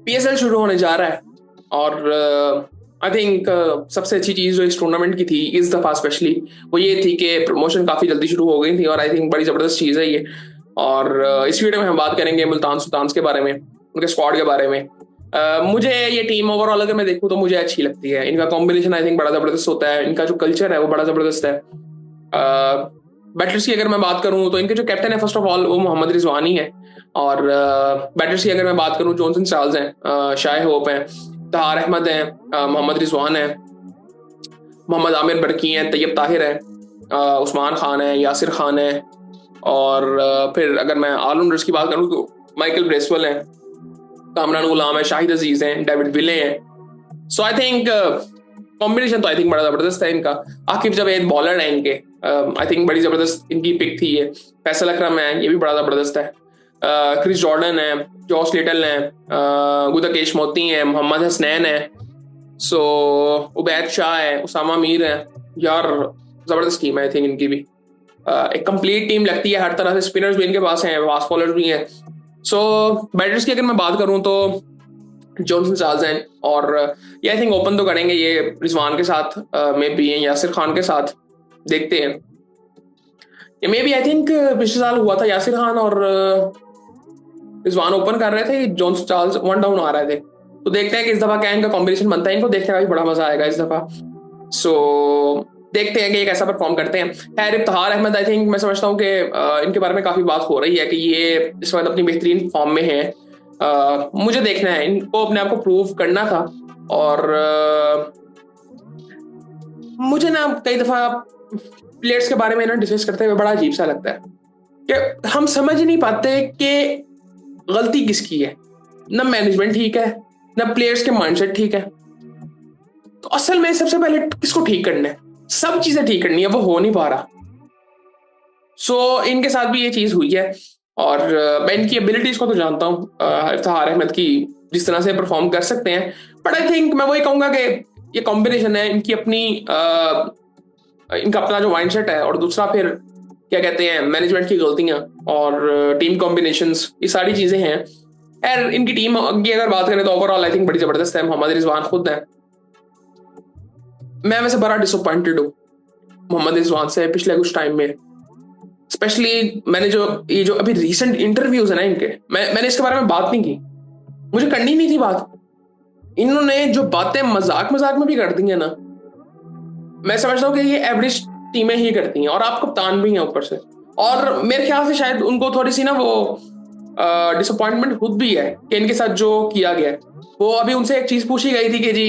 PSL शुरू होने जा रहा है और आई थिंक सबसे अच्छी चीज़ जो इस टूर्नामेंट की थी इस दफ़ा स्पेशली वो ये थी कि प्रमोशन काफ़ी जल्दी शुरू हो गई थी और आई थिंक बड़ी ज़बरदस्त चीज़ है ये। और इस वीडियो में हम बात करेंगे मुल्तान सुल्तान्स के बारे में, उनके स्क्वाड के बारे में। मुझे ये टीम ओवरऑल अगर मैं देखूँ तो मुझे अच्छी लगती है। इनका कॉम्बिनेशन आई थिंक बड़ा ज़बरदस्त होता है, इनका जो कल्चर है वो बड़ा ज़बरदस्त है। बैटर्स की अगर मैं बात करूँ तो इनके जो कैप्टन है फर्स्ट ऑफ ऑल वो मोहम्मद रिजवानी है। और बैटर्स की अगर मैं बात करूँ जॉनसन चार्ल्स हैं, शाह होप हैं, तहार अहमद हैं, मोहम्मद रिजवान है, मोहम्मद आमिर बरकी हैं, तैयब ताहिर है, उस्मान खान है, यासिर खान है। और फिर अगर मैं ऑलराउंडर्स की बात करूँ तो माइकल ब्रेसवेल हैं, कामरान गुलाम है, शाहिद अजीज हैं, डेविड विले हैं। सो आई थिंक कॉम्बिनेशन तो आई थिंक बड़ा जबरदस्त है इनका। आकिब जावेद बॉलर है इनके, आई थिंक बड़ी जबरदस्त इनकी पिक थी ये। फैसल अकरम है, ये भी बड़ा जबरदस्त है। क्रिस जॉर्डन है, जॉस लिटल है, गुदाकेश मोती है, मोहम्मद हसनैन है, सो उबैद शाह है, उसामा मीर है। यार जबरदस्त टीम है आई थिंक इनकी भी। एक कंप्लीट टीम लगती है हर तरह से। स्पिनर्स भी इनके पास हैं, फास्ट बॉलर्स भी हैं। सो बैटर्स की अगर मैं बात करूं तो जॉनसन चार्ल्स हैं और ये आई थिंक ओपन तो करेंगे ये रिजवान के साथ, में भी हैं यासिर खान के साथ। देखते हैं। ये मे बी आई थिंक पिछले साल हुआ था, यासिर खान और रिजवान ओपन कर रहे थे, जॉनसन चार्ल्स वन डाउन आ रहे थे। तो देखते हैं कि इस दफा क्या इनका कॉम्बिनेशन बनता है, इनको देखने का भी बड़ा मजा आएगा इस दफा। सो देखते हैं कि ये कैसा परफॉर्म करते हैं। खैर इफ्तिखार अहमद आई थिंक मैं समझता हूँ कि इनके बारे में काफी बात हो रही है कि ये इस वक्त अपनी बेहतरीन फॉर्म में है। मुझे देखना है, इनको अपने आप को प्रूव करना था। और मुझे ना कई दफा प्लेयर्स के बारे में ना डिस्कस करते हुए बड़ा अजीब सा लगता है कि हम समझ नहीं पाते कि गलती किसकी है। ना मैनेजमेंट ठीक है, ना प्लेयर्स के माइंडसेट ठीक है। तो असल में सबसे पहले किसको ठीक करना है? सब चीजें ठीक करनी है, वो हो नहीं पा रहा। इनके साथ भी ये चीज हुई है। और मैं इनकी एबिलिटीज को तो जानता हूँ, इफ्तिखार अहमद की जिस तरह से परफॉर्म कर सकते हैं। बट आई थिंक मैं वही कहूंगा कि ये कॉम्बिनेशन है इनकी अपनी, इनका अपना जो माइंडसेट है और दूसरा फिर क्या कहते हैं मैनेजमेंट की गलतियां और टीम कॉम्बिनेशंस, ये सारी चीजें हैं। यार इनकी टीम की अगर बात करें तो ओवरऑल आई थिंक बड़ी जबरदस्त है। मोहम्मद रिजवान खुद है, मैं वैसे बड़ा डिसअपॉइंटेड हूँ मोहम्मद रिजवान से पिछले कुछ टाइम में। स्पेशली मैंने जो ये जो अभी रीसेंट इंटरव्यूज है ना इनके, मैंने इसके बारे में बात नहीं की, मुझे करनी नहीं थी बात। इन्होंने जो बातें मजाक मजाक में भी कर दी है ना, मैं समझता हूँ कि ये एवरेज टीमें ही करती हैं और आप कप्तान भी हैं ऊपर से। और मेरे ख्याल से शायद उनको थोड़ी सी ना वो डिसअपॉइंटमेंट खुद भी है कि इनके साथ जो किया गया है। वो अभी उनसे एक चीज पूछी गई थी कि जी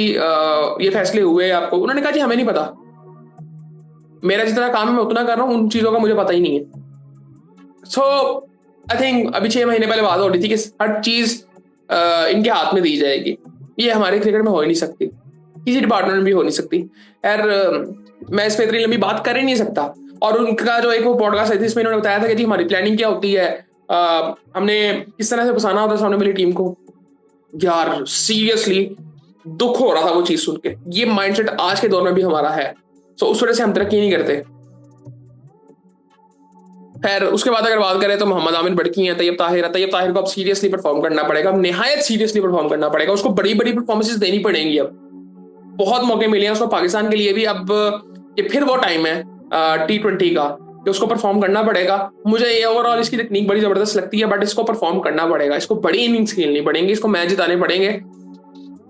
ये फैसले हुए आपको, उन्होंने कहा जी हमें नहीं पता, मेरा जितना काम है मैं उतना कर रहा हूँ, उन चीजों का मुझे पता ही नहीं है। सो आई थिंक अभी 6 महीने पहले बात हो रही थी कि हर चीज इनके हाथ में दी जाएगी। ये हमारे क्रिकेट में हो ही नहीं सकती, किसी डिपार्टमेंट में भी हो नहीं सकती। यार मैं इस पे इतनी लंबी बात कर ही नहीं सकता। और उनका जो एक वो पॉडकास्ट है जिसमें इन्होंने बताया था कि जी हमारी प्लानिंग क्या होती है, हमने किस तरह से फंसाना होता है सामने वाली टीम को। यार सीरियसली दुख हो रहा था वो चीज सुन के। ये माइंडसेट आज के दौर में भी हमारा है। उस वजह से हम तरक्की नहीं करते। खैर उसके बाद अगर बात करें तो मोहम्मद आमिर बड़की हैं, तैयब ताहिर है। तैयब ताहिर को अब सीरियसली परफॉर्म करना पड़ेगा, निहायत सीरियसली परफॉर्म करना पड़ेगा। उसको बड़ी बड़ी परफॉर्मेंसेस देनी पड़ेंगी। अब बहुत मौके मिले हैं उसको पाकिस्तान के लिए भी। अब ये फिर वो टाइम है T20 का कि उसको परफॉर्म करना पड़ेगा। मुझे ये ओवरऑल इसकी टेक्निक बड़ी जबरदस्त लगती है, बट इसको परफॉर्म करना पड़ेगा, इसको बड़ी इनिंग्स खेलनी पड़ेंगी, इसको मैच जिताने पड़ेंगे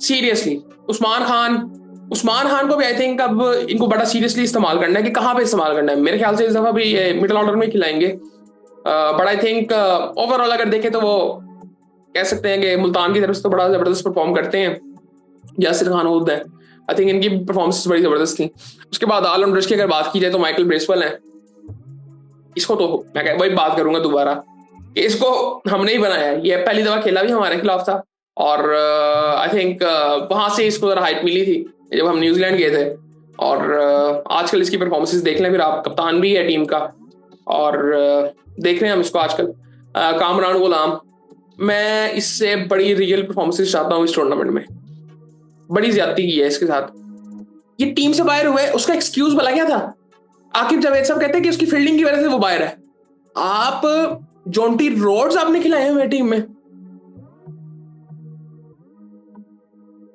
सीरियसली। उस्मान खान को भी आई थिंक अब इनको बड़ा सीरियसली इस्तेमाल करना है कि कहाँ पे इस्तेमाल करना है। मेरे ख्याल से इस दफा भी मिडिल ऑर्डर में खिलाएंगे। बट आई थिंक ओवरऑल अगर देखें तो वो कह सकते हैं कि मुल्तान की तरफ से तो बड़ा जबरदस्त परफॉर्म करते हैं। यासिर खान खुद है, आई थिंक इनकी परफॉर्मेंस बड़ी जबरदस्त थी। उसके बाद ऑलराउंडर्स की अगर बात की जाए तो माइकल ब्रेसवेल है। इसको तो मैं वही बात करूंगा दोबारा कि इसको हमने ही बनाया है। ये पहली दफा खेला भी हमारे खिलाफ था और आई थिंक वहां से इसको जरा हाइप मिली थी जब हम न्यूजीलैंड गए थे। और आजकल इसकी परफॉर्मेंसेस देख लें, फिर आप कप्तान भी है टीम का। और देख रहे हैं हम इसको आजकल। कामरान गुलाम, मैं इससे बड़ी रियल परफॉर्मेंसेस चाहता हूँ इस टूर्नामेंट में। बड़ी ज्यादती की है इसके साथ। ये टीम से बाहर हुए, उसका एक्सक्यूज भला क्या था? आकिब जावेद साहब कहते हैं कि उसकी फील्डिंग की वजह से वो बाहर है। आप जॉन्टी रोड्स आपने खिलाए हुए टीम में।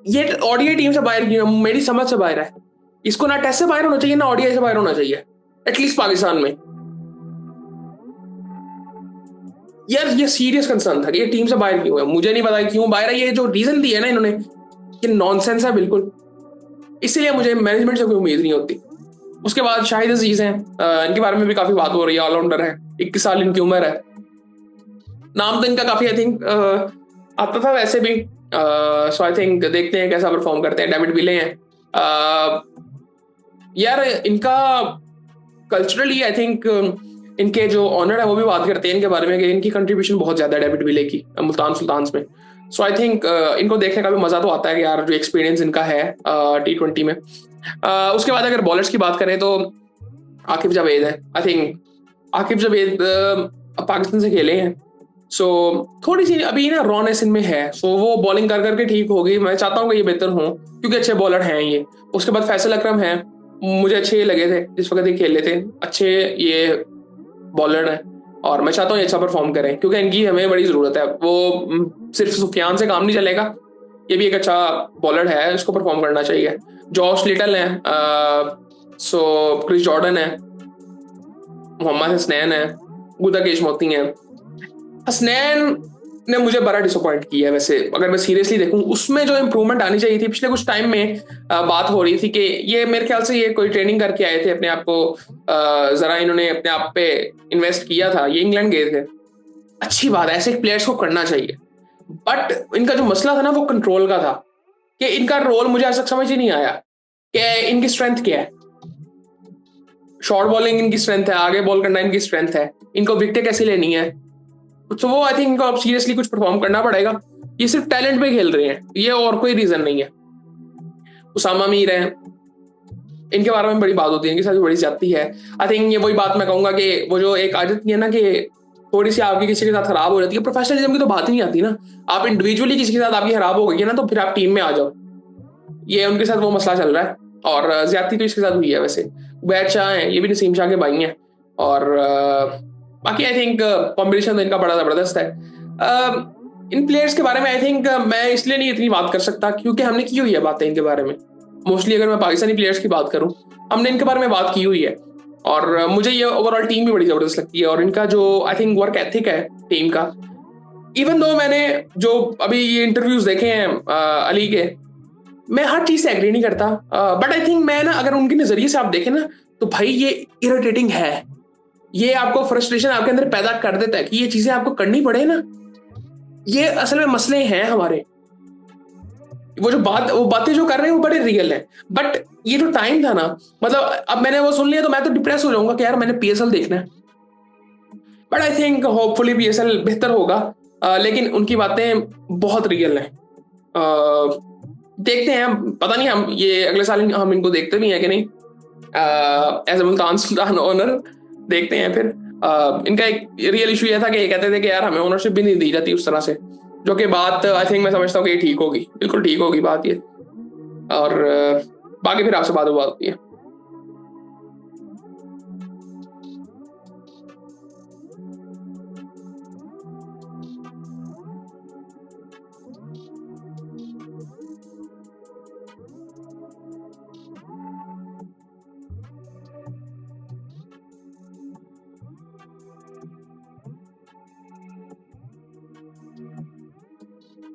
ये ओडीआई टीम से बाहर क्यों है? मेरी समझ से बाहर है। इसको ना टेस्ट से बाहर होना चाहिए, ना ओडीआई से बाहर होना चाहिए, एटलीस्ट पाकिस्तान में। यार ये सीरियस कंसर्न था कि ये टीम से बाहर क्यों है। मुझे नहीं पता क्यों बाहर है, ये जो रीजन दिया है ना इन्होंने, ये नॉनसेंस है बिल्कुल। इसीलिए मुझे मैनेजमेंट से कोई उम्मीद नहीं होती। उसके बाद शाहिद अजीज हैं, इनके बारे में भी काफी बात हो रही है। ऑलराउंडर है, 21 साल इनकी उम्र है। नाम तो इनका काफी आई थिंक आता था वैसे भी। सो आई थिंक देखते हैं कैसा परफॉर्म करते हैं। डेविड विले हैं। यार इनका कल्चरली आई थिंक इनके जो ऑनर है वो भी बात करते हैं इनके बारे में कि इनकी कंट्रीब्यूशन बहुत ज्यादा है डेविड विले की मुल्तान सुल्तान्स में। सो आई थिंक इनको देखने का भी मजा तो आता है कि यार जो एक्सपीरियंस इनका है T20 में। उसके बाद अगर बॉलर्स की बात करें तो आकिब जावेद है। आई थिंक आकिब जावेद पाकिस्तान से खेले हैं। सो थोड़ी सी अभी ना रॉनेस इनमें है। सो वो बॉलिंग कर करके ठीक होगी। मैं चाहता हूँ कि ये बेहतर हो क्योंकि अच्छे बॉलर हैं ये। उसके बाद फैसल अकरम है, मुझे अच्छे लगे थे जिस वक्त ये खेल रहे थे। अच्छे ये बॉलर हैं और मैं चाहता हूँ ये अच्छा परफॉर्म करें क्योंकि इनकी हमें बड़ी ज़रूरत है। वो सिर्फ सुफियान से काम नहीं चलेगा, ये भी एक अच्छा बॉलर है, इसको परफॉर्म करना चाहिए। जॉश लिटल है, सो क्रिस जॉर्डन है, मोहम्मद हसनैन है, गुदाकेश मोती हैं। हसनैन ने मुझे बड़ा डिसअपॉइंट किया है वैसे। अगर मैं सीरियसली देखूं उसमें जो इम्प्रूवमेंट आनी चाहिए थी पिछले कुछ टाइम में, बात हो रही थी कि ये मेरे ख्याल से ये कोई ट्रेनिंग करके आए थे अपने आप को, जरा इन्होंने अपने आप पे इन्वेस्ट किया था। ये इंग्लैंड गए थे, अच्छी बात है, ऐसे प्लेयर्स को करना चाहिए। बट इनका जो मसला था ना वो कंट्रोल का था कि इनका रोल मुझे आज तक समझ ही नहीं आया कि इनकी स्ट्रेंथ क्या है। शॉर्ट बॉलिंग इनकी स्ट्रेंथ है, आगे बॉल करना इनकी स्ट्रेंथ है, इनको विकेटें कैसे लेनी है। तो वो आई थिंक इनको अब सीरियसली कुछ परफॉर्म करना पड़ेगा। ये सिर्फ टैलेंट पे खेल रहे हैं, ये और कोई रीजन नहीं है। उसामा मीर है, इनके बारे में बड़ी बात होती है, इनके साथ बड़ी ज्यादती है। आई थिंक ये वही बात मैं कहूंगा कि वो जो एक आदत है ना कि थोड़ी सी आपकी किसी के साथ खराब हो जाती है, प्रोफेशनलिज्म की तो बात ही नहीं आती ना। आप इंडिविजुअली किसी के साथ आपकी खराब हो गई है ना तो फिर आप टीम में आ जाओ। ये उनके साथ वो मसला चल रहा है और ज्यादती तो इसके साथ हुई है वैसे। उबैद शाह हैं, ये भी नसीम शाह के भाई हैं। और बाकी आई थिंक कॉम्बिनेशन तो इनका बड़ा जबरदस्त है। इन प्लेयर्स के बारे में आई थिंक मैं इसलिए नहीं इतनी बात कर सकता क्योंकि हमने की हुई है बातें इनके बारे में। मोस्टली अगर मैं पाकिस्तानी प्लेयर्स की बात करूं, हमने इनके बारे में बात की हुई है। और मुझे ये ओवरऑल टीम भी बड़ी जबरदस्त लगती है और इनका जो आई थिंक वर्क एथिक है टीम का। इवन दो मैंने जो अभी ये इंटरव्यूज देखे हैं अली के, मैं हर चीज से एग्री नहीं करता। बट आई थिंक मैं ना अगर उनके नजरिए से आप देखें ना तो भाई ये इरिटेटिंग है। ये आपको फ्रस्ट्रेशन आपके अंदर पैदा कर देता है कि ये चीजें आपको करनी पड़े ना। ये असल में मसले हैं हमारे। वो बातें जो कर रहे हैं वो बड़े रियल हैं। बट ये जो टाइम था ना, मतलब अब मैंने वो सुन लिया तो मैं तो डिप्रेस हो जाऊंगा कि यार मैंने पीएसएल देखना है। But I think hopefully PSL बेहतर होगा। लेकिन उनकी बातें बहुत रियल हैं। देखते हैं, पता नहीं हम ये अगले साल हम इनको देखते भी हैं कि नहीं as a Multan Sultan owner. देखते हैं फिर। इनका एक रियल इशू ये था कि ये कहते थे कि यार हमें ओनरशिप भी नहीं दी जाती उस तरह से, जो कि बात आई थिंक मैं समझता हूँ कि ये ठीक होगी, बिल्कुल ठीक होगी बात ये। और बाकी फिर आपसे बात होती है।